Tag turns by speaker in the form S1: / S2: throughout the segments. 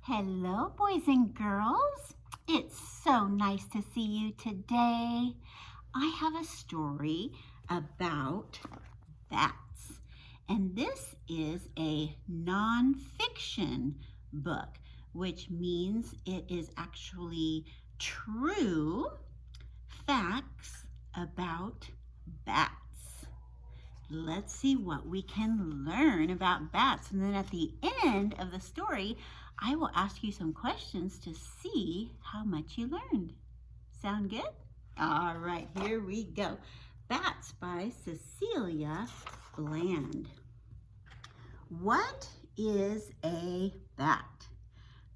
S1: Hello, boys and girls. It's so nice to see you today. I have a story about bats, and this is a nonfiction book, which means it is actually true facts about bats. Let's see what we can learn about bats. And then at the end of the story, I will ask you some questions to see how much you learned. Sound good? All right, here we go. Bats by Cecilia Bland. What is a bat?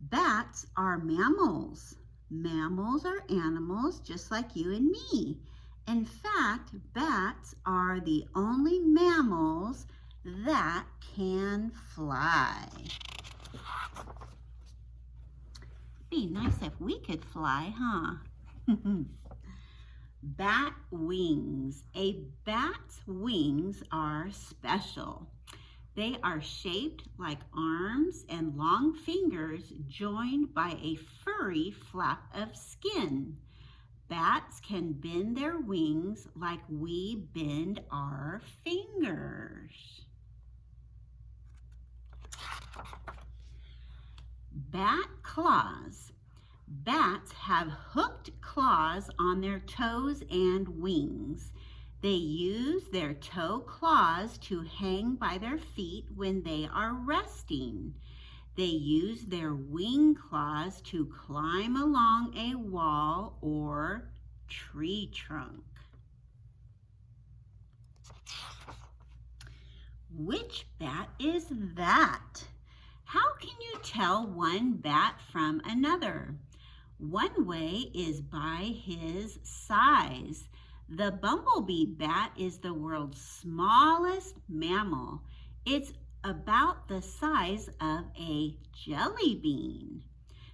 S1: Bats are mammals. Mammals are animals just like you and me. In fact, bats are the only mammals that can fly. Be nice if we could fly, huh? Bat wings. A bat's wings are special. They are shaped like arms and long fingers joined by a furry flap of skin. Bats can bend their wings like we bend our fingers. Bat claws. Bats have hooked claws on their toes and wings. They use their toe claws to hang by their feet when they are resting. They use their wing claws to climb along a wall or tree trunk. Which bat is that? How can you tell one bat from another? One way is by his size. The bumblebee bat is the world's smallest mammal. It's about the size of a jelly bean.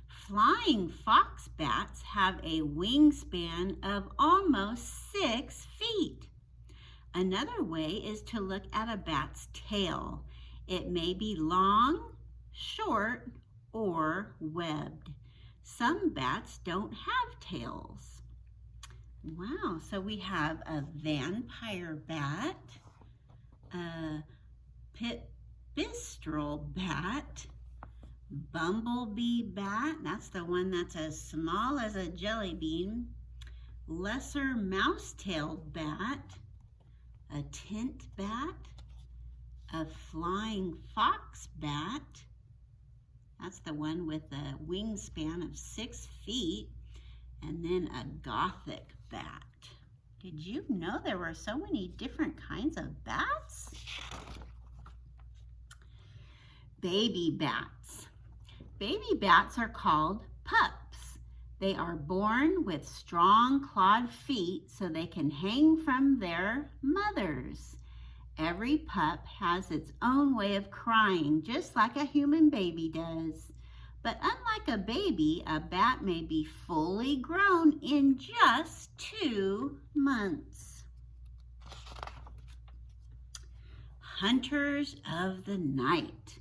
S1: Flying fox bats have a wingspan of almost 6 feet. Another way is to look at a bat's tail. It may be long, short, or webbed. Some bats don't have tails. Wow, so we have a vampire bat, a pipistrelle bat, bumblebee bat, that's the one that's as small as a jelly bean, lesser mouse-tailed bat, a tent bat, a flying fox bat, that's the one with a wingspan of 6 feet, and then a gothic bat. Did you know there were so many different kinds of bats? Baby bats. Baby bats are called pups. They are born with strong clawed feet so they can hang from their mothers. Every pup has its own way of crying, just like a human baby does. But unlike a baby, a bat may be fully grown in just 2 months. Hunters of the night.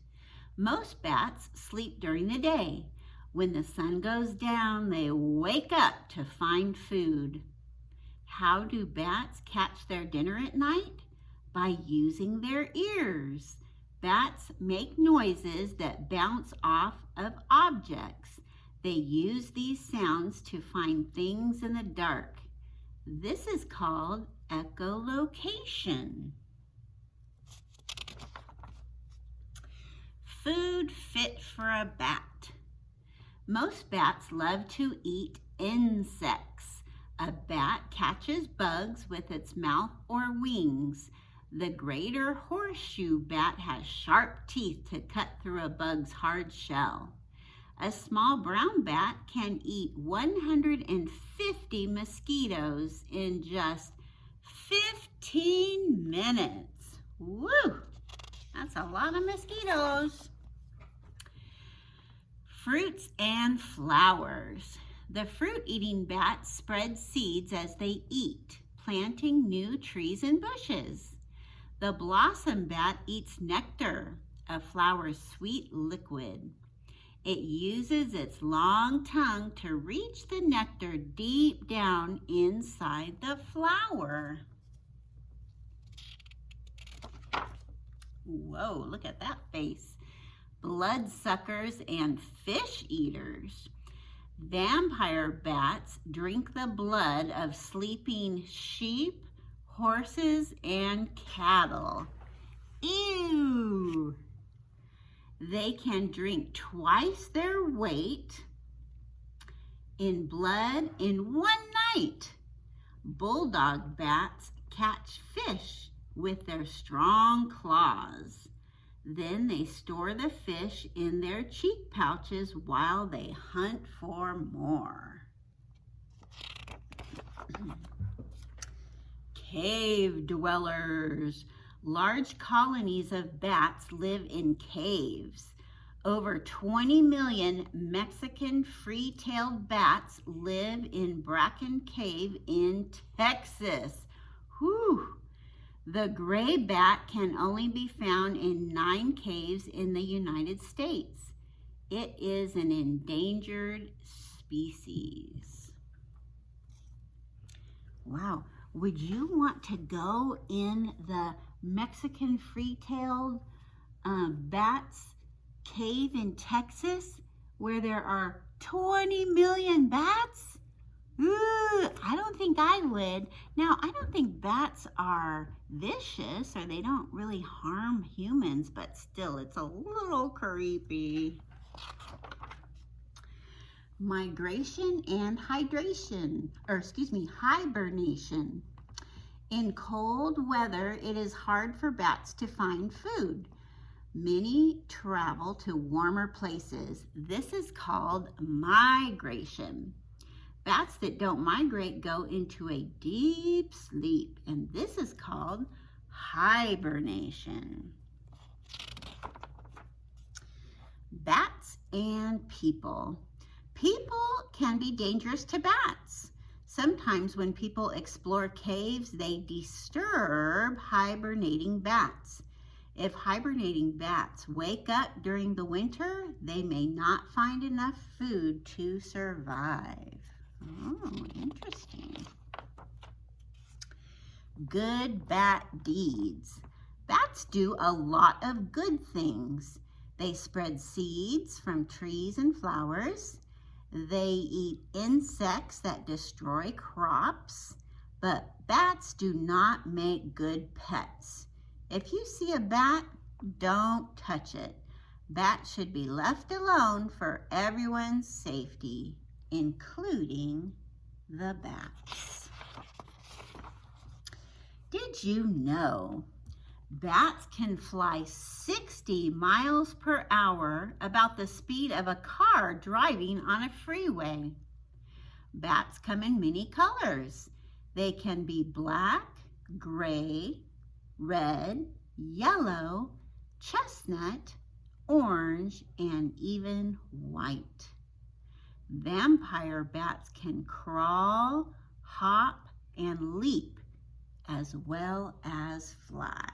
S1: Most bats sleep during the day. When the sun goes down, they wake up to find food. How do bats catch their dinner at night? By using their ears. Bats make noises that bounce off of objects. They use these sounds to find things in the dark. This is called echolocation. Food fit for a bat. Most bats love to eat insects. A bat catches bugs with its mouth or wings. The greater horseshoe bat has sharp teeth to cut through a bug's hard shell. A small brown bat can eat 150 mosquitoes in just 15 minutes. Woo! That's a lot of mosquitoes. Fruits and flowers. The fruit-eating bats spread seeds as they eat, planting new trees and bushes. The blossom bat eats nectar, a flower's sweet liquid. It uses its long tongue to reach the nectar deep down inside the flower. Whoa, look at that face. Bloodsuckers and fish eaters. Vampire bats drink the blood of sleeping sheep, horses, and cattle. Ew! They can drink twice their weight in blood in one night. Bulldog bats catch fish with their strong claws. Then they store the fish in their cheek pouches while they hunt for more. Cave dwellers. Large colonies of bats live in caves. Over 20 million Mexican free-tailed bats live in Bracken Cave in Texas. Whew! The gray bat can only be found in 9 caves in the United States. It is an endangered species. Wow, would you want to go in the Mexican free-tailed bats cave in Texas where there are 20 million bats? Ooh, I don't think I would. Now, I don't think bats are vicious or they don't really harm humans, but still, it's a little creepy. Migration and hibernation. In cold weather, it is hard for bats to find food. Many travel to warmer places. This is called migration. Bats that don't migrate go into a deep sleep, and this is called hibernation. Bats and people. People can be dangerous to bats. Sometimes when people explore caves, they disturb hibernating bats. If hibernating bats wake up during the winter, they may not find enough food to survive. Oh, interesting. Good bat deeds. Bats do a lot of good things. They spread seeds from trees and flowers. They eat insects that destroy crops. But bats do not make good pets. If you see a bat, don't touch it. Bats should be left alone for everyone's safety, including the bats. Did you know bats can fly 60 miles per hour, about the speed of a car driving on a freeway? Bats come in many colors. They can be black, gray, red, yellow, chestnut, orange, and even white. Vampire bats can crawl, hop, and leap, as well as fly.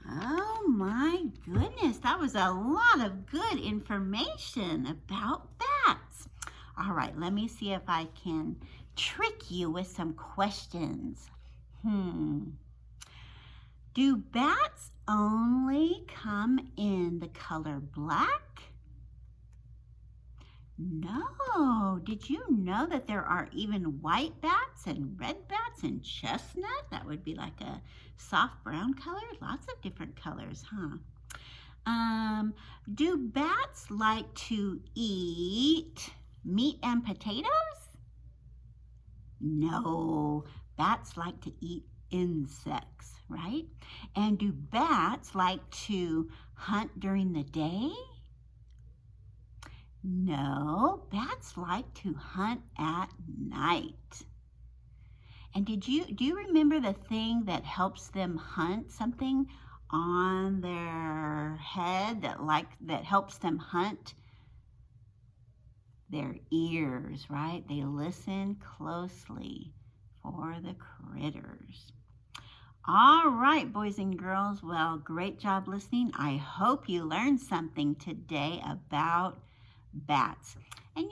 S1: Oh my goodness, that was a lot of good information about bats. All right, let me see if I can trick you with some questions. Do bats only come in the color black? No. Did you know that there are even white bats and red bats and chestnut? That would be like a soft brown color. Lots of different colors, huh? Do bats like to eat meat and potatoes? No. Bats like to eat insects, right? And do bats like to hunt during the day? No, bats like to hunt at night. And do you remember the thing that helps them hunt? Something on their head that helps them hunt? Their ears, right? They listen closely for the critters. All right, boys and girls. Well, great job listening. I hope you learned something today about bats. And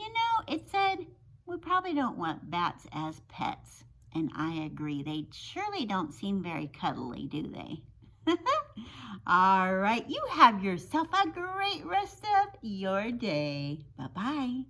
S1: it said we probably don't want bats as pets. And I agree. They surely don't seem very cuddly, do they? All right. You have yourself a great rest of your day. Bye-bye.